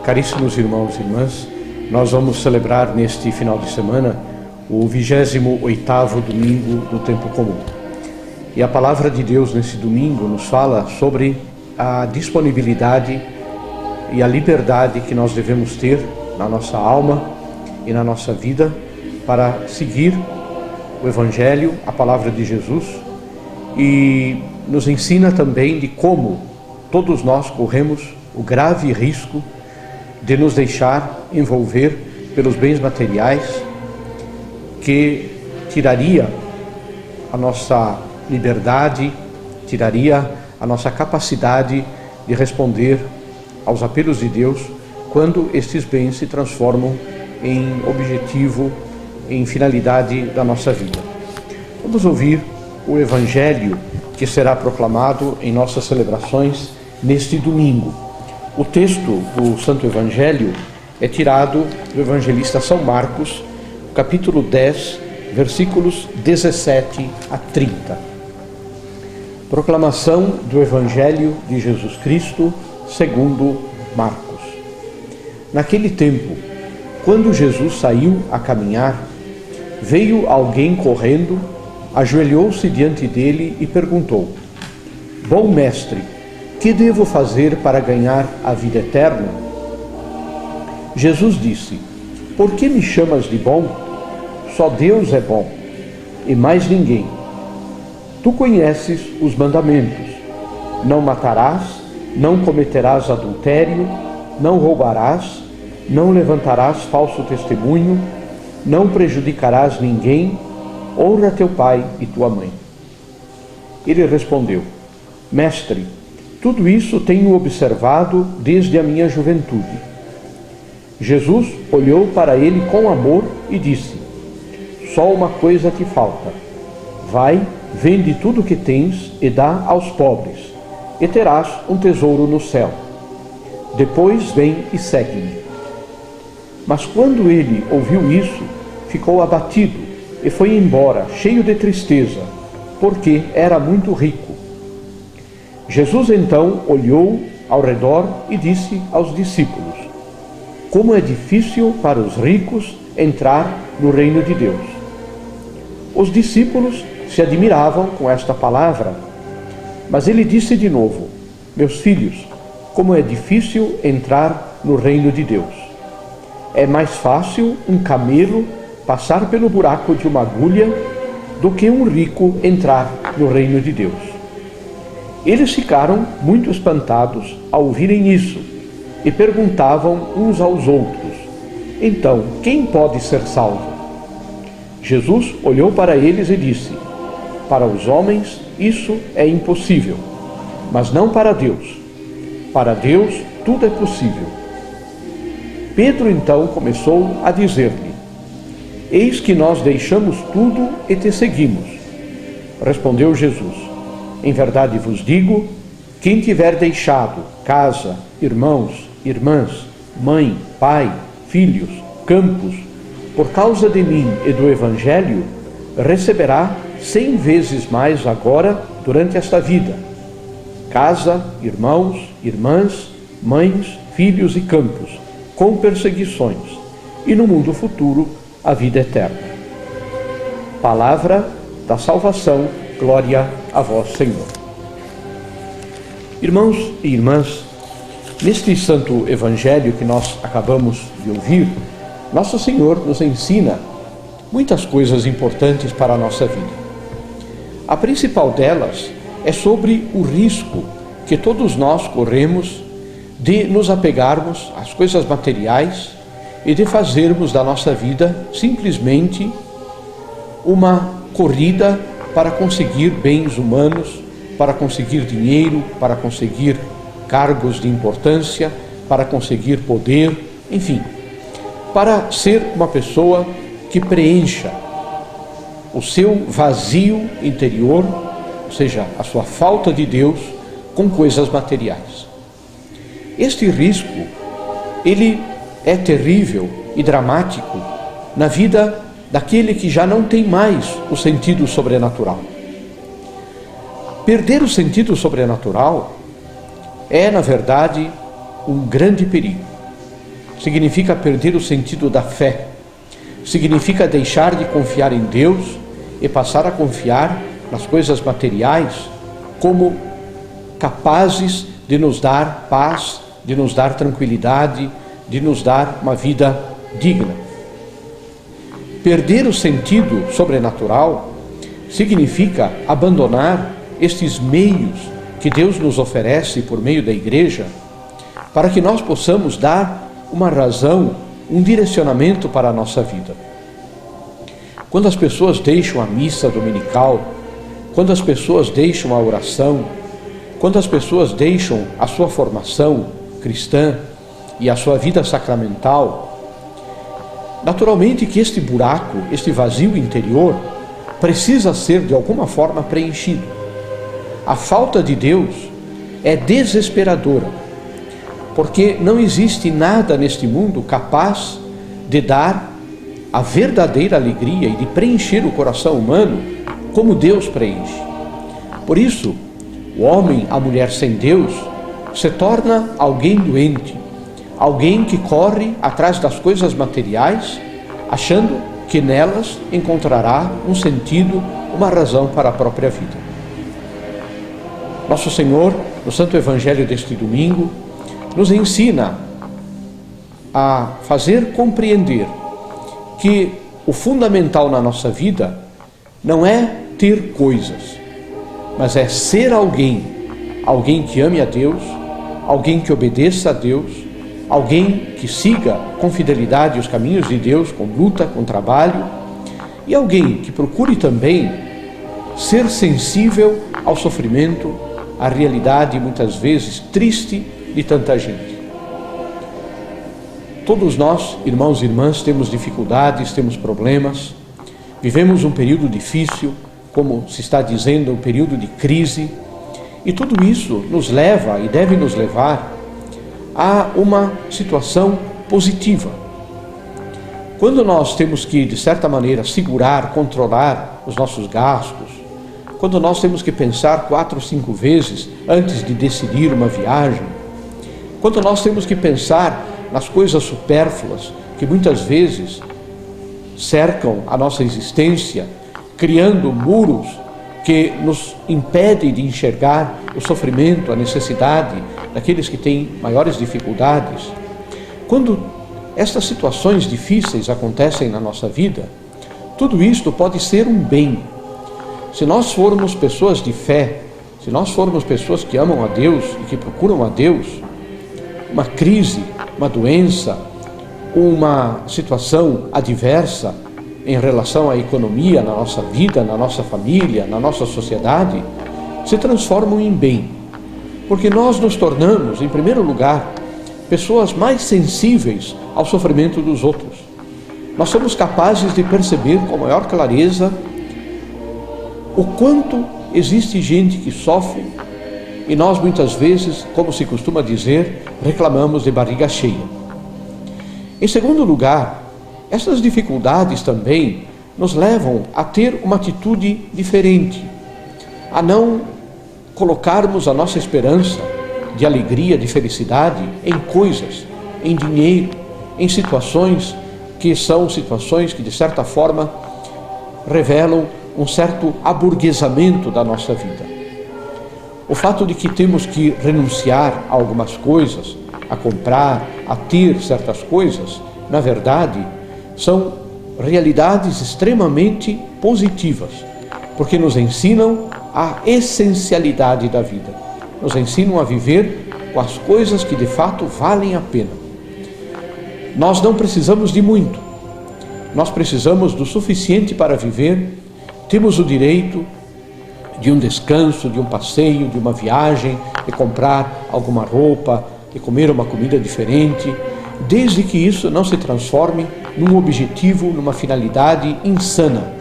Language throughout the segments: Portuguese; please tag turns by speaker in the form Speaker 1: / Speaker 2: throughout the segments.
Speaker 1: Caríssimos irmãos e irmãs, nós vamos celebrar neste final de semana o 28º domingo do tempo comum. E a palavra de Deus nesse domingo nos fala sobre a disponibilidade e a liberdade que nós devemos ter na nossa alma e na nossa vida para seguir o Evangelho, a palavra de Jesus, e nos ensina também de como todos nós corremos o grave risco de nos deixar envolver pelos bens materiais, que tiraria a nossa liberdade, tiraria a nossa capacidade de responder aos apelos de Deus quando estes bens se transformam em objetivo, em finalidade da nossa vida. Vamos ouvir o Evangelho que será proclamado em nossas celebrações neste domingo. O texto do Santo Evangelho é tirado do evangelista São Marcos, capítulo 10, versículos 17 a 30. Proclamação do Evangelho de Jesus Cristo segundo Marcos. Naquele tempo, quando Jesus saiu a caminhar, veio alguém correndo, ajoelhou-se diante dele e perguntou: Bom mestre, que devo fazer para ganhar a vida eterna? Jesus disse: Por que me chamas de bom? Só Deus é bom, e mais ninguém. Tu conheces os mandamentos: não matarás, não cometerás adultério, não roubarás, não levantarás falso testemunho, não prejudicarás ninguém, honra teu pai e tua mãe. Ele respondeu: Mestre, tudo isso tenho observado desde a minha juventude. Jesus olhou para ele com amor e disse: Só uma coisa te falta. Vai, vende tudo o que tens e dá aos pobres, e terás um tesouro no céu. Depois vem e segue-me. Mas quando ele ouviu isso, ficou abatido e foi embora, cheio de tristeza, porque era muito rico. Jesus então olhou ao redor e disse aos discípulos: Como é difícil para os ricos entrar no reino de Deus. Os discípulos se admiravam com esta palavra, mas ele disse de novo: Meus filhos, como é difícil entrar no reino de Deus. É mais fácil um camelo passar pelo buraco de uma agulha do que um rico entrar no reino de Deus. Eles ficaram muito espantados ao ouvirem isso e perguntavam uns aos outros: Então, quem pode ser salvo? Jesus olhou para eles e disse: Para os homens isso é impossível, mas não para Deus. Para Deus tudo é possível. Pedro então começou a dizer-lhe: Eis que nós deixamos tudo e te seguimos. Respondeu Jesus: Em verdade vos digo, quem tiver deixado casa, irmãos, irmãs, mãe, pai, filhos, campos, por causa de mim e do Evangelho, receberá 100 vezes mais agora durante esta vida: casa, irmãos, irmãs, mães, filhos e campos, com perseguições, e no mundo futuro a vida eterna. Palavra da salvação. Glória a vós, Senhor. Irmãos e irmãs, neste santo Evangelho que nós acabamos de ouvir, Nosso Senhor nos ensina muitas coisas importantes para a nossa vida. A principal delas é sobre o risco que todos nós corremos de nos apegarmos às coisas materiais e de fazermos da nossa vida simplesmente uma corrida para conseguir bens humanos, para conseguir dinheiro, para conseguir cargos de importância, para conseguir poder, enfim, para ser uma pessoa que preencha o seu vazio interior, ou seja, a sua falta de Deus, com coisas materiais. Este risco, ele é terrível e dramático na vida daquele que já não tem mais o sentido sobrenatural. Perder o sentido sobrenatural é, na verdade, um grande perigo. significa perder o sentido da fé, significa deixar de confiar em Deus e passar a confiar nas coisas materiais como capazes de nos dar paz, de nos dar tranquilidade, de nos dar uma vida digna. Perder o sentido sobrenatural significa abandonar estes meios que Deus nos oferece por meio da igreja para que nós possamos dar uma razão, um direcionamento para a nossa vida. Quando as pessoas deixam a missa dominical, quando as pessoas deixam a oração, quando as pessoas deixam a sua formação cristã e a sua vida sacramental, naturalmente que este buraco, este vazio interior, precisa ser de alguma forma preenchido. A falta de Deus é desesperadora, porque não existe nada neste mundo capaz de dar a verdadeira alegria e de preencher o coração humano como Deus preenche. Por isso, o homem, a mulher sem Deus, se torna alguém doente, alguém que corre atrás das coisas materiais, achando que nelas encontrará um sentido, uma razão para a própria vida. Nosso Senhor, no Santo Evangelho deste domingo, nos ensina a fazer compreender que o fundamental na nossa vida não é ter coisas, mas é ser alguém que ame a Deus, alguém que obedeça a Deus, alguém que siga com fidelidade os caminhos de Deus, com luta, com trabalho, e alguém que procure também ser sensível ao sofrimento, à realidade muitas vezes triste de tanta gente. Todos nós, irmãos e irmãs, temos dificuldades, temos problemas, vivemos um período difícil, como se está dizendo, um período de crise, e tudo isso nos leva e deve nos levar a uma situação positiva. Quando nós temos que, de certa maneira, segurar, controlar os nossos gastos, quando nós temos que pensar 4 ou 5 vezes antes de decidir uma viagem, quando nós temos que pensar nas coisas supérfluas que muitas vezes cercam a nossa existência, criando muros que nos impedem de enxergar o sofrimento, a necessidade daqueles que têm maiores dificuldades. Quando estas situações difíceis acontecem na nossa vida, tudo isto pode ser um bem. Se nós formos pessoas de fé, se nós formos pessoas que amam a Deus e que procuram a Deus, uma crise, uma doença, uma situação adversa em relação à economia, na nossa vida, na nossa família, na nossa sociedade, se transformam em bem. Porque nós nos tornamos, em primeiro lugar, pessoas mais sensíveis ao sofrimento dos outros. Nós somos capazes de perceber com maior clareza o quanto existe gente que sofre e nós muitas vezes, como se costuma dizer, reclamamos de barriga cheia. Em segundo lugar, essas dificuldades também nos levam a ter uma atitude diferente, a não colocarmos a nossa esperança de alegria, de felicidade em coisas, em dinheiro, em situações que são situações que de certa forma revelam um certo aburguesamento da nossa vida. O fato de que temos que renunciar a algumas coisas, a comprar, a ter certas coisas, na verdade, são realidades extremamente positivas, porque nos ensinam a essencialidade da vida, nos ensinam a viver com as coisas que de fato valem a pena. Nós não precisamos de muito, nós precisamos do suficiente para viver, temos o direito de um descanso, de um passeio, de uma viagem, de comprar alguma roupa, de comer uma comida diferente, desde que isso não se transforme num objetivo, numa finalidade insana.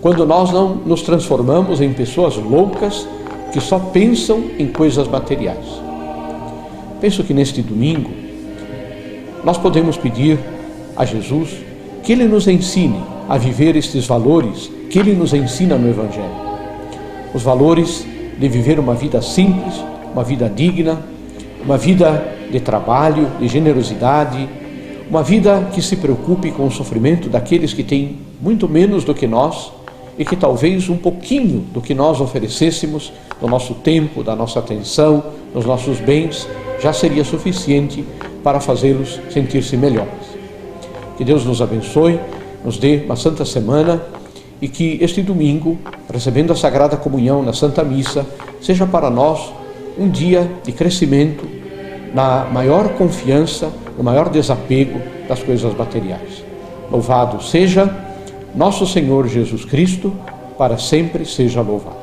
Speaker 1: Quando nós não nos transformamos em pessoas loucas que só pensam em coisas materiais. Penso que neste domingo nós podemos pedir a Jesus que Ele nos ensine a viver estes valores que Ele nos ensina no Evangelho. Os valores de viver uma vida simples, uma vida digna, uma vida de trabalho, de generosidade, uma vida que se preocupe com o sofrimento daqueles que têm muito menos do que nós e que talvez um pouquinho do que nós oferecêssemos, do nosso tempo, da nossa atenção, dos nossos bens, já seria suficiente para fazê-los sentir-se melhores. Que Deus nos abençoe, nos dê uma santa semana e que este domingo, recebendo a Sagrada Comunhão na Santa Missa, seja para nós um dia de crescimento na maior confiança, no maior desapego das coisas materiais. Louvado seja nosso Senhor Jesus Cristo, para sempre seja louvado.